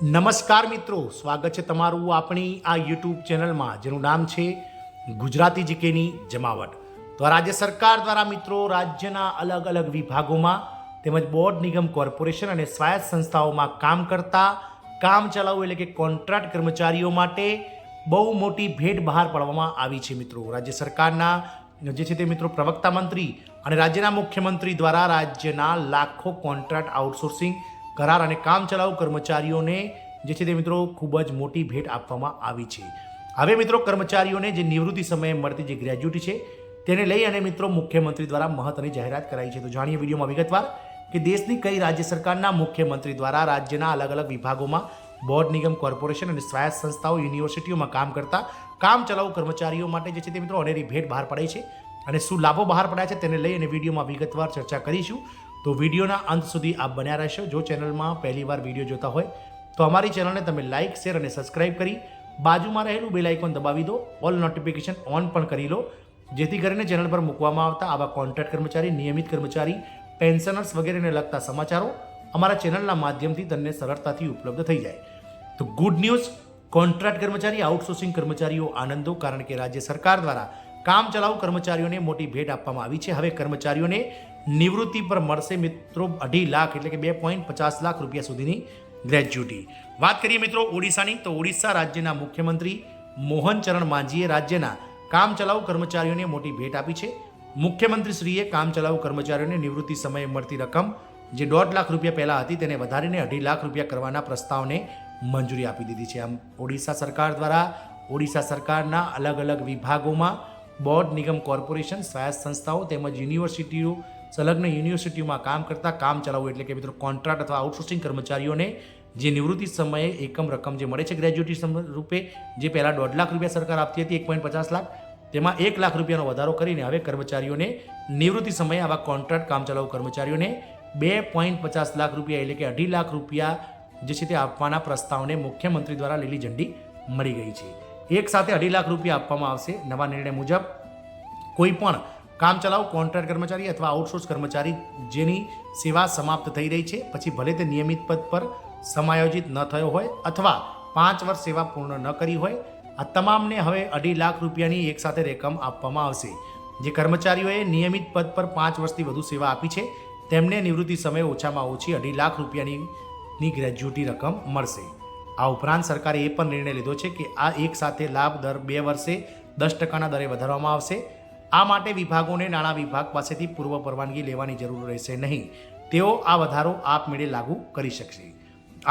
નમસ્કાર મિત્રો, સ્વાગત છે તમારું આપણી આ યુટ્યુબ ચેનલમાં જેનું નામ છે ગુજરાતી જીકેની જમાવટ. તો રાજ્ય સરકાર દ્વારા મિત્રો રાજ્યના અલગ અલગ વિભાગોમાં તેમજ બોર્ડ નિગમ કોર્પોરેશન અને સ્વાયત્ત સંસ્થાઓમાં કામ કરતા કામચલાઉ એટલે કે કોન્ટ્રાક્ટ કર્મચારીઓ માટે બહુ મોટી ભેટ બહાર પાડવામાં આવી છે. મિત્રો રાજ્ય સરકારના જે છે તે મિત્રો પ્રવક્તા મંત્રી અને રાજ્યના મુખ્યમંત્રી દ્વારા રાજ્યના લાખો કોન્ટ્રાક્ટ આઉટસોર્સિંગ કરાર અને કામચલાઉ કર્મચારીઓને જે છે તે મિત્રો ખૂબ જ મોટી ભેટ આપવામાં આવી છે. હવે મિત્રો કર્મચારીઓને જે નિવૃત્તિ સમયે મળતી જે ગ્રેજ્યુટી છે તેને લઈ અને મિત્રો મુખ્યમંત્રી દ્વારા મહત્વની જાહેરાત કરાઈ છે. તો જાણીએ વિડીયોમાં વિગતવાર કે દેશની કઈ રાજ્ય સરકારના મુખ્યમંત્રી દ્વારા રાજ્યના અલગ અલગ વિભાગોમાં બોર્ડ નિગમ કોર્પોરેશન અને સ્વાયત્ત સંસ્થાઓ યુનિવર્સિટીઓમાં કામ કરતા કામચલાઉ કર્મચારીઓ માટે જે છે તે મિત્રો અનેરી ભેટ બહાર પડાઈ છે અને શું લાભો બહાર પડ્યા છે તેને લઈ અને વિડીયોમાં વિગતવાર ચર્ચા કરીશું. તો વિડીયોના અંત સુધી આપ બન્યા રહેશો. જો ચેનલમાં પહેલીવાર વિડીયો જોતા હોય તો અમારી ચેનલને તમે લાઇક, શેર અને સબસ્ક્રાઇબ કરી બાજુમાં રહેલું બેલ આઇકોન દબાવી દો. ઓલ નોટિફિકેશન ઓન પણ કરી લો, જેથી કરીને ચેનલ પર મૂકવામાં આવતા આવા કોન્ટ્રાક્ટ કર્મચારી, નિયમિત કર્મચારી, પેન્શનર્સ વગેરેને લગતા સમાચારો અમારા ચેનલના માધ્યમથી તમને સરળતાથી ઉપલબ્ધ થઈ જાય. તો ગુડ ન્યૂઝ, કોન્ટ્રાક્ટ કર્મચારી, આઉટસોર્સિંગ કર્મચારીઓ આનંદો, કારણ કે રાજ્ય સરકાર દ્વારા કામચલાઉ કર્મચારીઓને મોટી ભેટ આપવામાં આવી છે. હવે કર્મચારીઓને નિવૃત્તિ પર મળશે મિત્રો 2.5 લાખ એટલે કે 2.50 લાખ રૂપિયા સુધીની ગ્રેજ્યુટી. વાત કરીએ મિત્રો ઓડિશાની, તો ઓડિશા રાજ્યના મુખ્યમંત્રી મોહન ચરણ માંઝીએ રાજ્યના કામચલાઉ કર્મચારીઓને મોટી ભેટ આપી છે. મુખ્યમંત્રીશ્રીએ કામચલાઉ કર્મચારીઓને નિવૃત્તિ સમયે મળતી રકમ જે 1.5 લાખ રૂપિયા પહેલાં હતી તેને વધારીને 2.5 લાખ રૂપિયા કરવાના પ્રસ્તાવને મંજૂરી આપી દીધી છે. આમ ઓડિશા સરકાર દ્વારા ઓડિશા સરકારના અલગ અલગ વિભાગોમાં બોર્ડ નિગમ કોર્પોરેશન, સ્વાયત્ત સંસ્થાઓ તેમજ યુનિવર્સિટીઓ, સંલગ્ન યુનિવર્સિટીઓમાં કામ કરતા કામચલાઉ એટલે કે મિત્રો કોન્ટ્રાક્ટ અથવા આઉટસોર્સિંગ કર્મચારીઓને જે નિવૃત્તિ સમયે એકમ રકમ જે મળે છે ગ્રેજ્યુટી રૂપે, જે પહેલાં 1.5 લાખ રૂપિયા સરકાર આપતી હતી 1.50 લાખ, તેમાં 1 લાખ રૂપિયાનો વધારો કરીને હવે કર્મચારીઓને નિવૃત્તિ સમયે આવા કોન્ટ્રાક્ટ કામચલાઉ કર્મચારીઓને 2.50 લાખ રૂપિયા એટલે કે 2.5 લાખ રૂપિયા જે છે તે આપવાના પ્રસ્તાવને મુખ્યમંત્રી દ્વારા લીલી ઝંડી મળી ગઈ છે. એક સાથે 2.5 લાખ રૂપિયા આપવામાં આવશે. નવા નિર્ણય મુજબ કોઈ પણ કામચલાઉ કોન્ટ્રાક્ટ કર્મચારી અથવા આઉટસોર્સ કર્મચારી જેની સેવા સમાપ્ત થઈ રહી છે, પછી ભલે તે નિયમિત પદ પર સમાયોજિત ન થયો હોય અથવા 5 વર્ષ સેવા પૂર્ણ ન કરી હોય, આ તમામને હવે 2.5 લાખ રૂપિયાની એક સાથે રકમ આપવામાં આવશે. જે કર્મચારીઓએ નિયમિત પદ પર 5 વર્ષથી વધુ સેવા આપી છે તેમને નિવૃત્તિ સમયે ઓછામાં ઓછી 2.5 લાખ રૂપિયાની ગ્રેજ્યુટી રકમ મળશે. આ ઉપરાંત સરકારે એ પણ નિર્ણય લીધો છે કે આ એક સાથે લાભ દર 2 વર્ષે 10% દરે વધારવામાં આવશે. આ માટે વિભાગોને નાણાં વિભાગ પાસેથી પૂર્વ પરવાનગી લેવાની જરૂર રહેશે નહીં. તેઓ આ વધારો આપમેળે લાગુ કરી શકશે.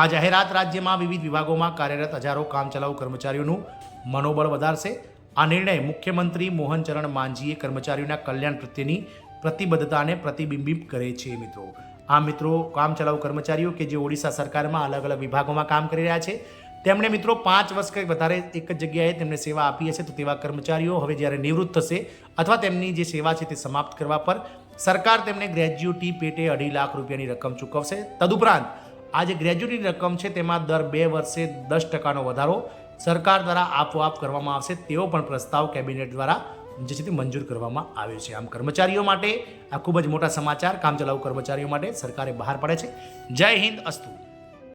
આ જાહેરાત રાજ્યમાં વિવિધ વિભાગોમાં કાર્યરત હજારો કામચલાઉ કર્મચારીઓનું મનોબળ વધારશે. આ નિર્ણય મુખ્યમંત્રી મોહન ચરણ માંઝીએ કર્મચારીઓના કલ્યાણ પ્રત્યેની પ્રતિબદ્ધતાને પ્રતિબિંબિત કરે છે. મિત્રો કામચલાઉ કર્મચારીઓ કે જે ઓડિશા સરકારમાં અલગ અલગ વિભાગોમાં કામ કરી રહ્યા છે તેમણે મિત્રો 5 વર્ષ કંઈક વધારે એક જ જગ્યાએ તેમને સેવા આપી હશે, તો તેવા કર્મચારીઓ હવે જ્યારે નિવૃત્ત થશે અથવા તેમની જે સેવા છે તે સમાપ્ત કરવા પર સરકાર તેમને ગ્રેજ્યુટી પેટે 2.5 લાખ રૂપિયાની રકમ ચૂકવશે. તદુપરાંત આ જે ગ્રેજ્યુટીની રકમ છે તેમાં દર 2 વર્ષે 10%નો વધારો સરકાર દ્વારા આપોઆપ કરવામાં આવશે. તેવો પણ પ્રસ્તાવ કેબિનેટ દ્વારા જે છે તે મંજૂર કરવામાં આવ્યો છે. આમ કર્મચારીઓ માટે આ ખૂબ જ મોટા સમાચાર કામચલાઉ કર્મચારીઓ માટે સરકારે બહાર પાડે છે. જય હિન્દ, અસ્તુ.